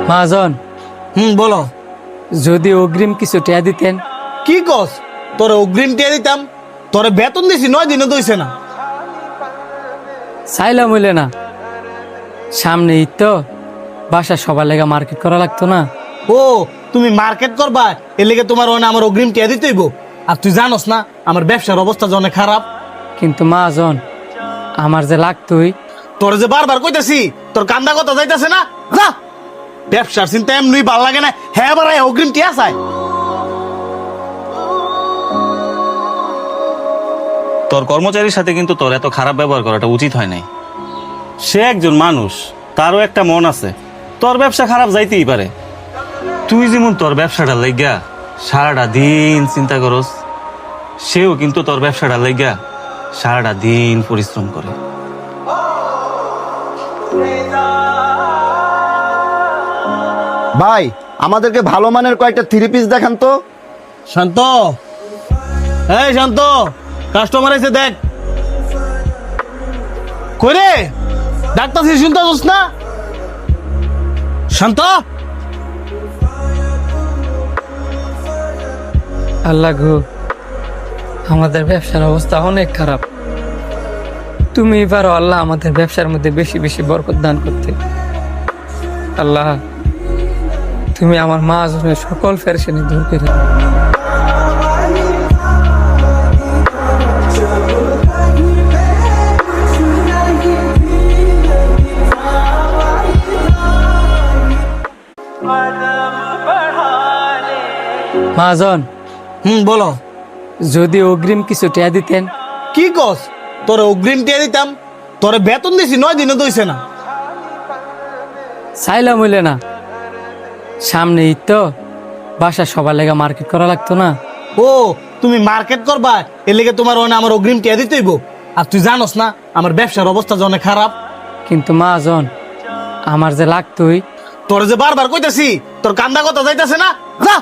মহাজন, বলো। যদি অগ্রিম কিছু টিয়া দিতেন। কি কস? তোরে অগ্রিম টিয়া দিতাম? তোরে বেতন দিছি 9 দিনও দইছে না। চাইলাম হইলে না, সামনে ঈদ তো, বাসা সবার লেগে মার্কেট করা লাগতো না। ও, তুমি মার্কেট করবা, এর লেগে তোমার আমার অগ্রিম টিয়া দিতে হইব। আর তুই জানোস না আমার ব্যবসার অবস্থা যে অনেক খারাপ। কিন্তু মহাজন, আমার যে লাগতোই। তোর যে বারবার কইতাছি, তোর কান্দা কথা যাইতাছে না। যা, ব্যবসার চিন্তা এমনি ভাল লাগে না। হ্যাঁ, আবার অগ্রিম টিয়া চাই। তোর কর্মচারীর সাথে কিন্তু তোর এত খারাপ ব্যবহার করাটা উচিত হয় নাই। সে একজন মানুষ, তারও একটা মন আছে। তোর ব্যবসা খারাপ যাইতেই পারে, তুই যেমন তোর ব্যবসাটা লাইগা সারাটা দিন চিন্তা করস, সেও কিন্তু তোর ব্যবসাটা লাইগা সারাটা দিন পরিশ্রম করে। ভাই, আমাদেরকে ভালো মানের কয়েকটা 3 পিস দেখান তো। শান্ত, এই শান্ত, কাস্টমার এসে দেখ। কইরে ডাক্তার শুনতেছিস না? শান্ত, আল্লাহ গো, আমাদের ব্যবসার অবস্থা অনেক খারাপ। তুমি পারো আল্লাহ আমাদের ব্যবসার মধ্যে বেশি বেশি বরকত দান করতে। আল্লাহ, তুমি আমার মহাজনের সকল পেরেশানি দূর করে দাও। মহাজন, বলো। যদি অগ্রিম কিছু টিয়া দিতেন। কি কস? তোরে অগ্রিম টিয়া দিতাম? তোরে বেতন দিছি 9 দিনও দইছে না। চাইলাম হইলে না, সামনে ঈদ তো, বাসা সবার লেগে মার্কেট করা লাগতো না। ও, তুমি মার্কেট করবা, এর লেগে তোমার আমার অগ্রিম টিয়া দিতে হইব। আর তুই জানোস না আমার ব্যবসার অবস্থা যে অনেক খারাপ। কিন্তু মহাজন, আমার যে লাগতোই। তোর যে বারবার কইতাছি, তোর কান্দা কথা যাইতাছে না। যা,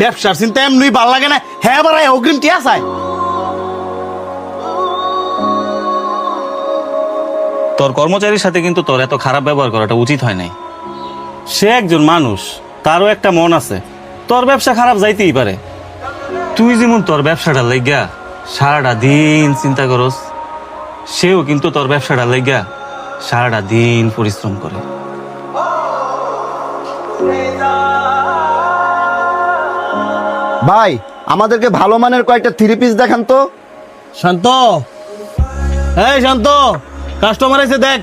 ব্যবসার চিন্তা এমনি ভাল লাগে না। হ্যাঁ, আবার অগ্রিম টিয়া চাই। তোর কর্মচারীর সাথে কিন্তু তোর এত খারাপ ব্যবহার করাটা উচিত হয় নাই। সে একজন মানুষ, তারও একটা মন আছে। তোর ব্যবসা খারাপ যাইতেই পারে, তুই যেমন তোর ব্যবসাটা লাইগা সারাটা দিন চিন্তা করস, সেও কিন্তু তোর ব্যবসাটা লাইগা সারাটা দিন পরিশ্রম করে। ভাই, আমাদেরকে ভালো মানের কয়েকটা 3 পিস দেখান তো। শান্ত, এই শান্ত, কাস্টমার এসে দেখ।